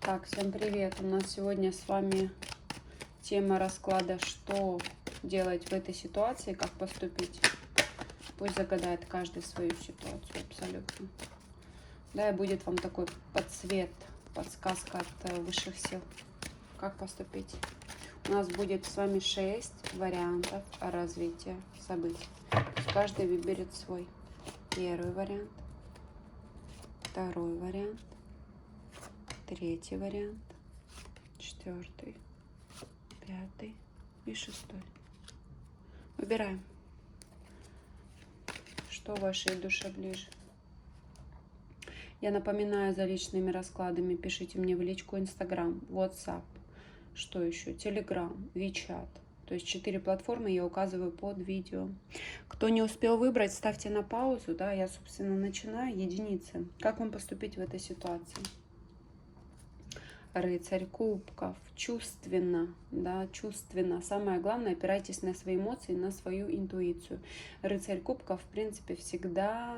Так, всем привет! У нас сегодня с вами тема расклада, что делать в этой ситуации, как поступить. Пусть загадает каждый свою ситуацию абсолютно. Да, и будет вам такой подсвет, подсказка от высших сил, как поступить. У нас будет с вами 6 вариантов развития событий. Каждый выберет свой. Первый вариант, второй вариант, третий вариант, четвертый, пятый и шестой. Выбираем, что вашей душе ближе. Я напоминаю, за личными раскладами пишите мне в личку Instagram, WhatsApp, что еще, Telegram, WeChat. То есть 4 платформы я указываю под видео. Кто не успел выбрать, ставьте на паузу. Да, я, собственно, начинаю. Единицы. Как вам поступить в этой ситуации? Рыцарь кубков. Чувственно, да, чувственно. Самое главное, опирайтесь на свои эмоции, на свою интуицию. Рыцарь кубков, в принципе, всегда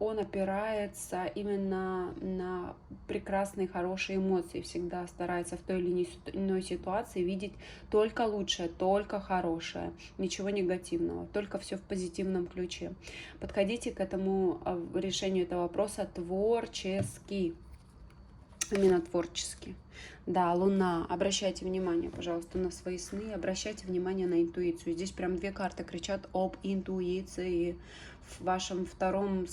он опирается именно на прекрасные, хорошие эмоции. Всегда старается в той или иной ситуации видеть только лучшее, только хорошее, ничего негативного, только все в позитивном ключе. Подходите к этому решению этого вопроса творчески. Именно творчески. Да, Луна. Обращайте внимание, пожалуйста, на свои сны, обращайте внимание на интуицию. Здесь прям 2 карты кричат об интуиции в вашем втором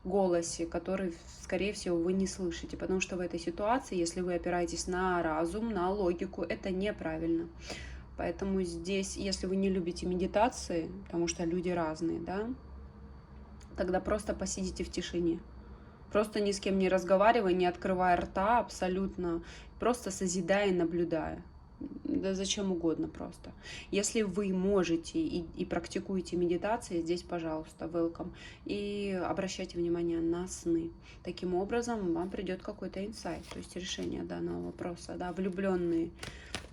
голосе, который, скорее всего, вы не слышите. Потому что в этой ситуации, если вы опираетесь на разум, на логику, это неправильно. Поэтому здесь, если вы не любите медитации, потому что люди разные, да, тогда просто посидите в тишине. Просто ни с кем не разговаривая, не открывая рта абсолютно, просто созидая и наблюдая. Да зачем угодно просто. Если вы можете и практикуете медитации, здесь, пожалуйста, welcome. И обращайте внимание на сны. Таким образом, вам придет какой-то инсайт, то есть решение данного вопроса. Да, влюбленные.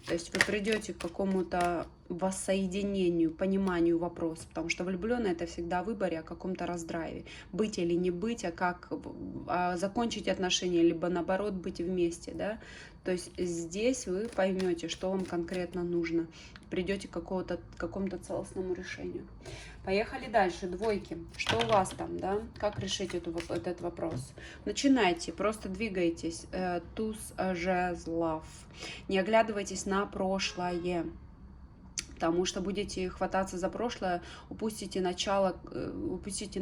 То есть вы придете к какому-то воссоединению, пониманию вопроса, потому что влюбленный — это всегда о выборе, о каком-то раздрайве. Быть или не быть, а как закончить отношения, либо наоборот быть вместе, да. То есть здесь вы поймете, что вам конкретно нужно, придете к какому-то целостному решению. Поехали дальше. Двойки. Что у вас там, да? Как решить этот вопрос? Начинайте, просто двигайтесь. Туз жезлов. Не оглядывайтесь на прошлое, потому что будете хвататься за прошлое, упустите начало, упустите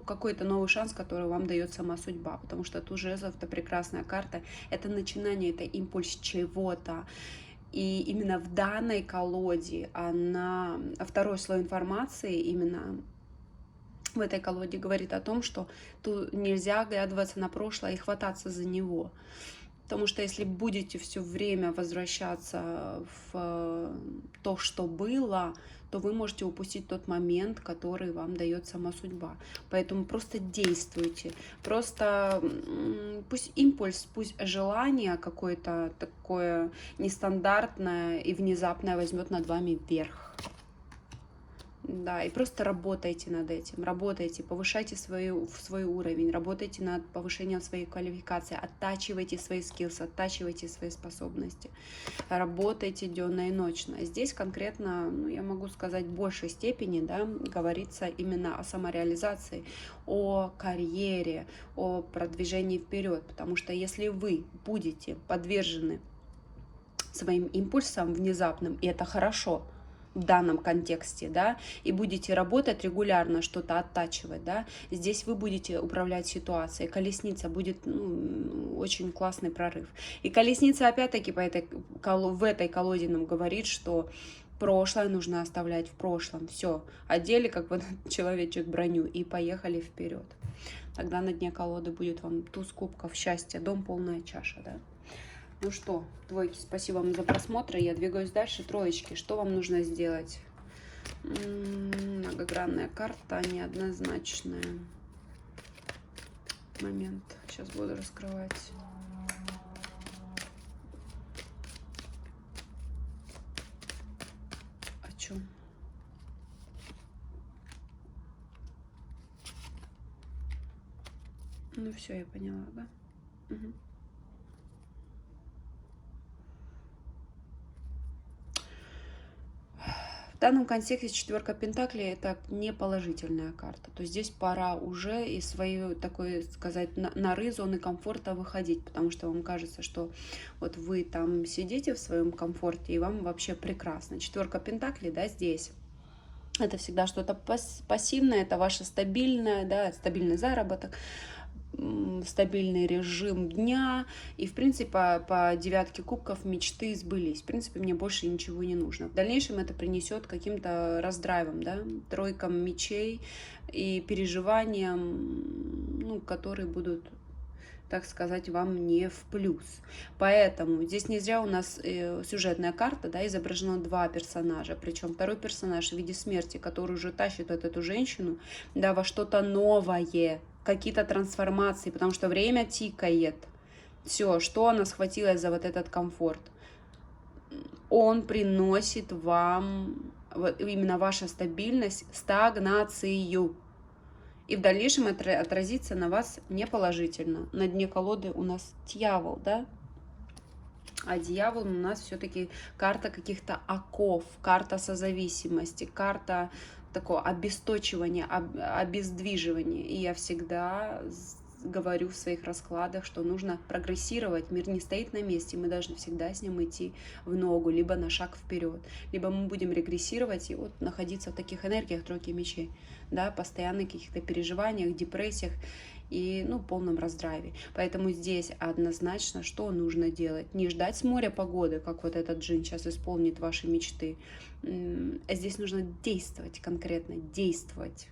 какой-то новый шанс, который вам дает сама судьба, потому что туз жезлов — это прекрасная карта, это начинание, это импульс чего-то. И именно в данной колоде второй слой информации именно в этой колоде говорит о том, что тут нельзя оглядываться на прошлое и хвататься за него. Потому что если будете все время возвращаться в то, что было, то вы можете упустить тот момент, который вам дает сама судьба. Поэтому просто действуйте. Просто пусть импульс, пусть желание какое-то такое нестандартное и внезапное возьмет над вами верх. Да, и просто работайте над этим, работайте, повышайте свой уровень, работайте над повышением своей квалификации, оттачивайте свои скиллсы, оттачивайте свои способности, работайте денно и ночно. Здесь конкретно, я могу сказать, в большей степени, да, говорится именно о самореализации, о карьере, о продвижении вперед, потому что если вы будете подвержены своим импульсам внезапным, и это хорошо, в данном контексте, да, и будете работать регулярно, что-то оттачивать, да, здесь вы будете управлять ситуацией, колесница будет, очень классный прорыв. И колесница, опять-таки, в этой колоде нам говорит, что прошлое нужно оставлять в прошлом, все, одели как бы человечек броню и поехали вперед. Тогда на дне колоды будет вам туз кубков, счастье, дом, полная чаша, да. Ну что, двойки, спасибо вам за просмотр. Я двигаюсь дальше. Троечки, что вам нужно сделать? Многогранная карта, неоднозначная. Момент. Сейчас буду раскрывать. О чем? Ну все, я поняла, да? Мгм. В данном контексте четверка Пентаклей это не положительная карта. То есть здесь пора уже из своей, такой сказать, норы, зоны комфорта выходить, потому что вам кажется, что вот вы там сидите в своем комфорте и вам вообще прекрасно. Четверка Пентаклей, да, здесь. Это всегда что-то пассивное, это ваше стабильное, да, стабильный заработок, стабильный режим дня. И, в принципе, по девятке кубков мечты сбылись. В принципе, мне больше ничего не нужно. В дальнейшем это принесет каким-то раздрайвом, да, тройкам мечей и переживаниям, ну, которые будут, так сказать, вам не в плюс. Поэтому здесь не зря у нас сюжетная карта, да, изображено два персонажа. Причем второй персонаж в виде смерти, который уже тащит вот эту женщину, да, во что-то новое, какие-то трансформации, потому что время тикает. Все, что она схватилась за вот этот комфорт. Он приносит вам, вот именно ваша стабильность, стагнацию. И в дальнейшем это отразится на вас неположительно. На дне колоды у нас дьявол, да? А дьявол у нас все-таки карта каких-то оков, карта созависимости, карта такого обесточивания, обездвиживания. И я всегда говорю в своих раскладах, что нужно прогрессировать, мир не стоит на месте, мы должны всегда с ним идти в ногу, либо на шаг вперед, либо мы будем регрессировать и вот находиться в таких энергиях тройки мечей, да, постоянных каких-то переживаниях, депрессиях и, ну, полном раздрайве. Поэтому здесь однозначно что нужно делать? Не ждать с моря погоды, как вот этот джин сейчас исполнит ваши мечты. Здесь нужно действовать конкретно, действовать.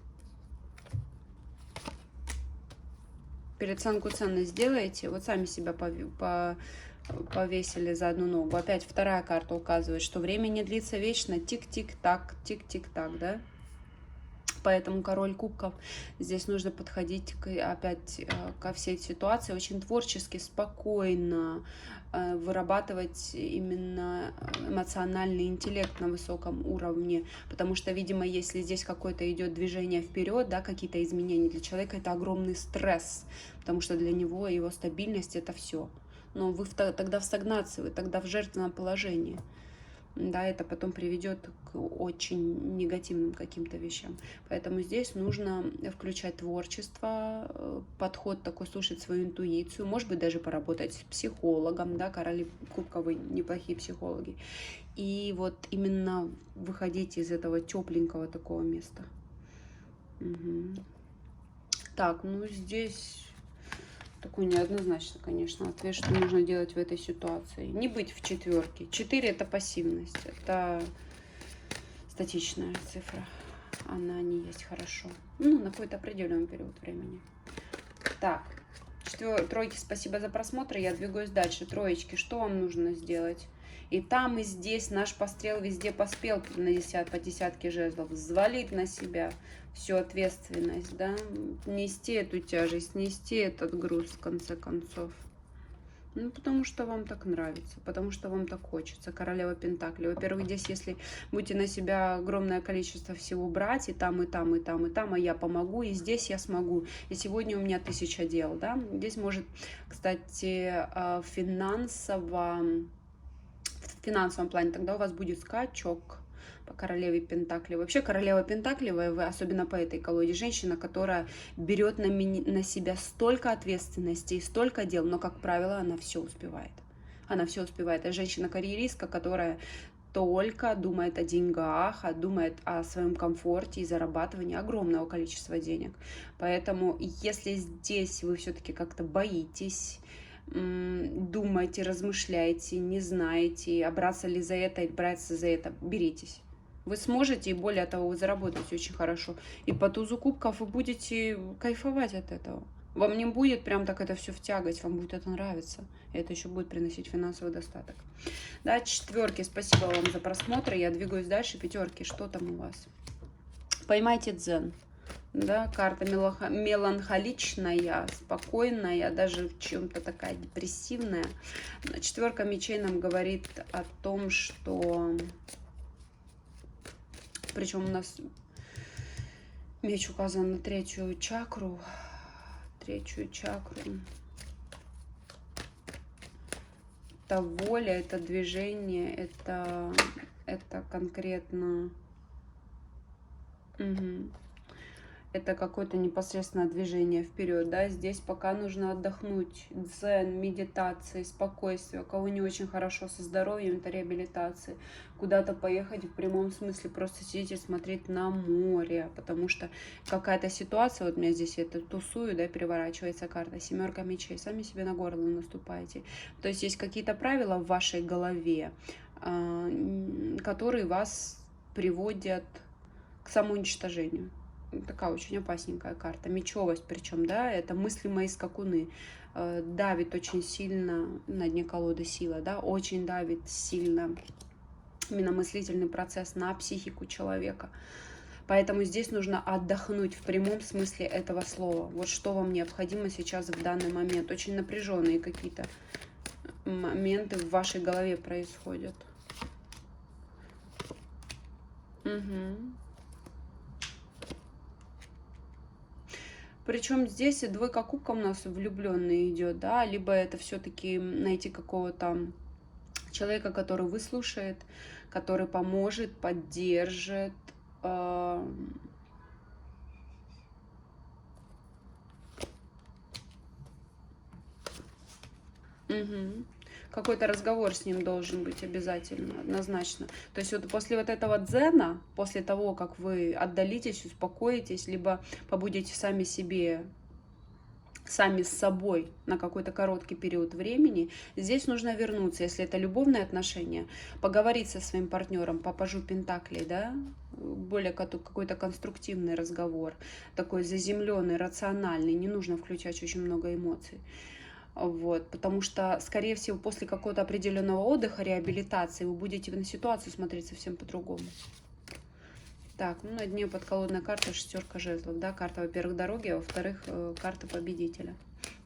Переоценку ценность сделаете, вот сами себя повесили за одну ногу. Опять вторая карта указывает, что время не длится вечно, тик-тик-так, тик-тик-так, да? Поэтому король кубков, здесь нужно подходить опять ко всей ситуации очень творчески, спокойно, вырабатывать именно эмоциональный интеллект на высоком уровне, потому что, видимо, если здесь какое-то идет движение вперед, да, какие-то изменения для человека, это огромный стресс, потому что для него его стабильность это все. Но вы тогда в стагнации, вы тогда в жертвенном положении. Да, это потом приведет к очень негативным каким-то вещам. Поэтому здесь нужно включать творчество, подход такой, слушать свою интуицию, может быть, даже поработать с психологом, да, короли кубковые неплохие психологи. И вот именно выходить из этого тепленького такого места. Угу. Так, ну здесь такой неоднозначно, конечно, ответ, что нужно делать в этой ситуации. Не быть в четверке. 4 это пассивность, это статичная цифра. Она не есть хорошо. Ну, на какой-то определенный период времени. Так, тройки, спасибо за просмотр. Я двигаюсь дальше. Троечки, что вам нужно сделать? И там, и здесь наш пострел везде поспел по десятке жезлов. Взвалить на себя всю ответственность, да, нести эту тяжесть, нести этот груз в конце концов. Ну, потому что вам так нравится, потому что вам так хочется. Королева Пентаклей. Во-первых, здесь, если будете на себя огромное количество всего брать, и там, и там, и там, и там, а я помогу, и здесь я смогу. И сегодня у меня 1000 дел, да. Здесь может, кстати, в финансовом плане тогда у вас будет скачок по королеве Пентаклей. Вообще королева Пентаклевая, вы, особенно по этой колоде, женщина, которая берет на себя столько ответственности и столько дел, но, как правило, она все успевает. Она все успевает. Это женщина-карьеристка, которая только думает о деньгах, думает о своем комфорте и зарабатывании огромного количества денег. Поэтому, если здесь вы все-таки как-то боитесь, думаете, размышляете, не знаете, а браться ли за это, браться за это, беритесь. Вы сможете, и более того, вы заработаете очень хорошо. И по тузу кубков вы будете кайфовать от этого. Вам не будет прям так это все в тягость, вам будет это нравиться. И это еще будет приносить финансовый достаток. Да, четверки, спасибо вам за просмотр. Я двигаюсь дальше. Пятерки, что там у вас? Поймайте дзен. Да, карта меланхоличная, спокойная, даже в чем-то такая депрессивная. Четверка мечей нам говорит о том, что... Причем у нас меч указан на 3-ю чакру. третью чакру. Это воля, это движение, это конкретно... Угу. Это какое-то непосредственное движение вперед, да, здесь пока нужно отдохнуть, дзен, медитации, спокойствие, у кого не очень хорошо со здоровьем, это реабилитации, куда-то поехать в прямом смысле, просто сидеть и смотреть на море, потому что какая-то ситуация, вот у меня здесь это тусую, да, переворачивается карта, 7 мечей, сами себе на горло наступаете, то есть есть какие-то правила в вашей голове, которые вас приводят к самоуничтожению. Такая очень опасненькая карта, мечевость причем, да, это мыслимые скакуны, давит очень сильно на дне колоды сила, да, очень давит сильно именно мыслительный процесс на психику человека, поэтому здесь нужно отдохнуть в прямом смысле этого слова, вот что вам необходимо сейчас в данный момент, очень напряженные какие-то моменты в вашей голове происходят. Угу. Причем здесь и двойка кубков у нас влюбленный идет, да, либо это все-таки найти какого-то человека, который выслушает, который поможет, поддержит. Угу. Какой-то разговор с ним должен быть обязательно, однозначно. То есть вот после вот этого дзена, после того, как вы отдалитесь, успокоитесь, либо побудете сами себе, сами с собой на какой-то короткий период времени, здесь нужно вернуться, если это любовные отношения, поговорить со своим партнером по пажу пентаклей, да, более какой-то конструктивный разговор, такой заземленный, рациональный, не нужно включать очень много эмоций. Вот, потому что, скорее всего, после какого-то определенного отдыха, реабилитации, вы будете на ситуацию смотреть совсем по-другому. Так, ну на дне подколодная карта шестерка жезлов, да, карта, во-первых, дороги, а во-вторых, карта победителя.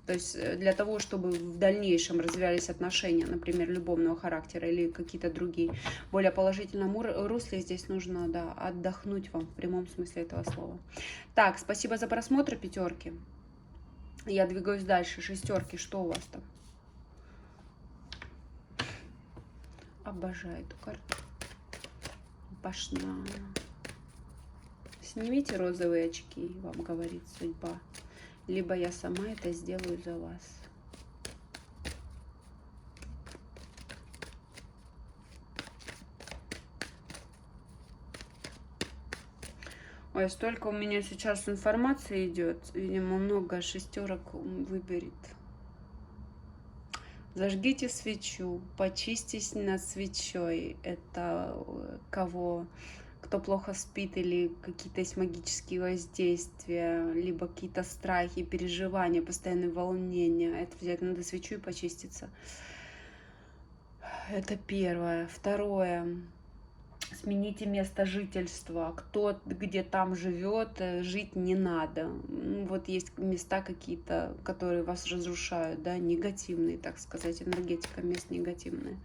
То есть для того, чтобы в дальнейшем развивались отношения, например, любовного характера или какие-то другие, более положительном русле, здесь нужно, да, отдохнуть вам в прямом смысле этого слова. Так, спасибо за просмотр, пятерки. Я двигаюсь дальше. Шестерки, что у вас там? Обожаю эту карту. Башня. Снимите розовые очки, вам говорит судьба. Либо я сама это сделаю за вас. Ой, столько у меня сейчас информации идет. Видимо, много шестерок выберет. Зажгите свечу, почистись над свечой. Это кто плохо спит или какие-то есть магические воздействия, либо какие-то страхи, переживания, постоянные волнения. Это взять надо свечу и почиститься. Это первое. Второе. Смените место жительства. Кто где там живет, жить не надо. Вот есть места какие-то, которые вас разрушают, да, негативные, так сказать, энергетика мест негативная.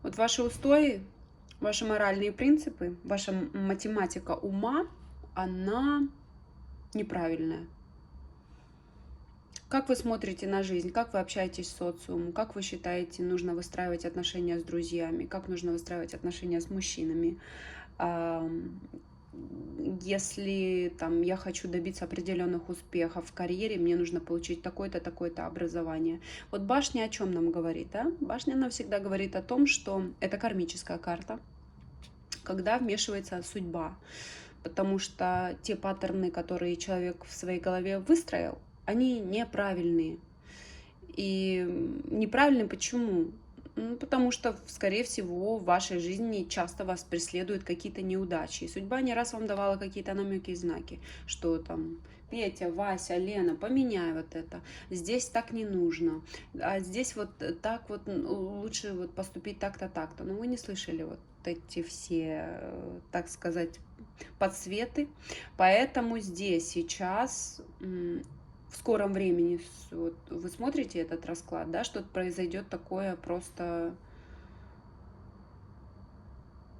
Вот ваши устои, ваши моральные принципы, ваша математика ума, она неправильная. Как вы смотрите на жизнь, как вы общаетесь с социумом, как вы считаете, нужно выстраивать отношения с друзьями, как нужно выстраивать отношения с мужчинами. Если там я хочу добиться определенных успехов в карьере, мне нужно получить такое-то, такое-то образование. Вот башня о чем нам говорит, да? Башня нам всегда говорит о том, что это кармическая карта, когда вмешивается судьба, потому что те паттерны, которые человек в своей голове выстроил, они неправильные. И неправильные почему? Ну, потому что, скорее всего, в вашей жизни часто вас преследуют какие-то неудачи. И судьба не раз вам давала какие-то намеки и знаки, что там Петя, Вася, Лена, поменяй вот это. Здесь так не нужно. А здесь вот так вот лучше вот поступить так-то, так-то. Но вы не слышали вот эти все, так сказать, подсветы. Поэтому здесь сейчас в скором времени, вот вы смотрите этот расклад, да, что-то произойдет такое просто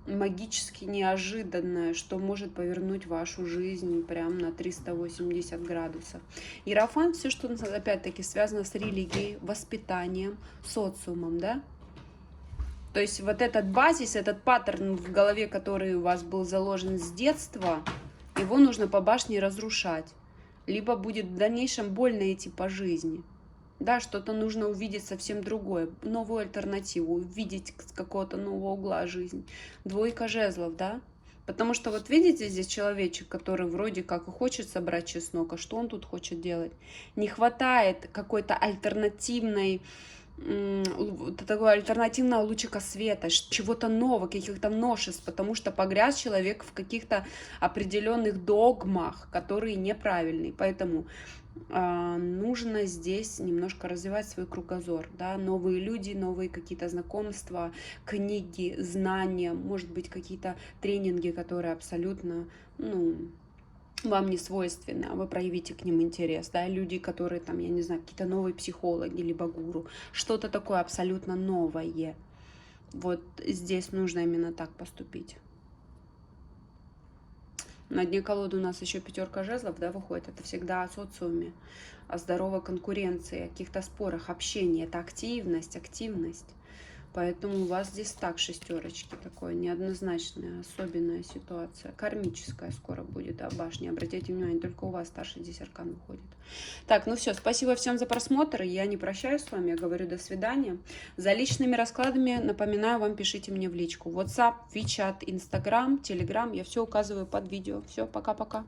магически неожиданное, что может повернуть вашу жизнь прям на 380 градусов. Иерофант, все, что опять-таки связано с религией, воспитанием, социумом, да. То есть вот этот базис, этот паттерн в голове, который у вас был заложен с детства, его нужно по башне разрушать. Либо будет в дальнейшем больно идти по жизни. Да, что-то нужно увидеть совсем другое, новую альтернативу, увидеть с какого-то нового угла жизнь. Двойка жезлов, да? Потому что вот видите здесь человечек, который вроде как и хочет собрать чеснок, а что он тут хочет делать? Не хватает какой-то альтернативной, такого альтернативного лучика света, чего-то нового, каких-то новшеств, потому что погряз человек в каких-то определенных догмах, которые неправильные. Поэтому нужно здесь немножко развивать свой кругозор, да, новые люди, новые какие-то знакомства, книги, знания, может быть, какие-то тренинги, которые абсолютно, ну, вам не свойственны, а вы проявите к ним интерес, да, люди, которые там, я не знаю, какие-то новые психологи, либо гуру, что-то такое абсолютно новое. Вот здесь нужно именно так поступить. На дне колоды у нас еще пятерка жезлов, да, выходит. Это всегда о социуме, о здоровой конкуренции, о каких-то спорах, общении. Это активность, активность. Поэтому у вас здесь так шестерочки, такое неоднозначная, особенная ситуация. Кармическая скоро будет, да, башня. Обратите внимание, только у вас старший здесь аркан выходит. Так, ну все, спасибо всем за просмотр. Я не прощаюсь с вами, я говорю до свидания. За личными раскладами, напоминаю вам, пишите мне в личку. WhatsApp, WeChat, Instagram, Telegram. Я все указываю под видео. Все, пока-пока.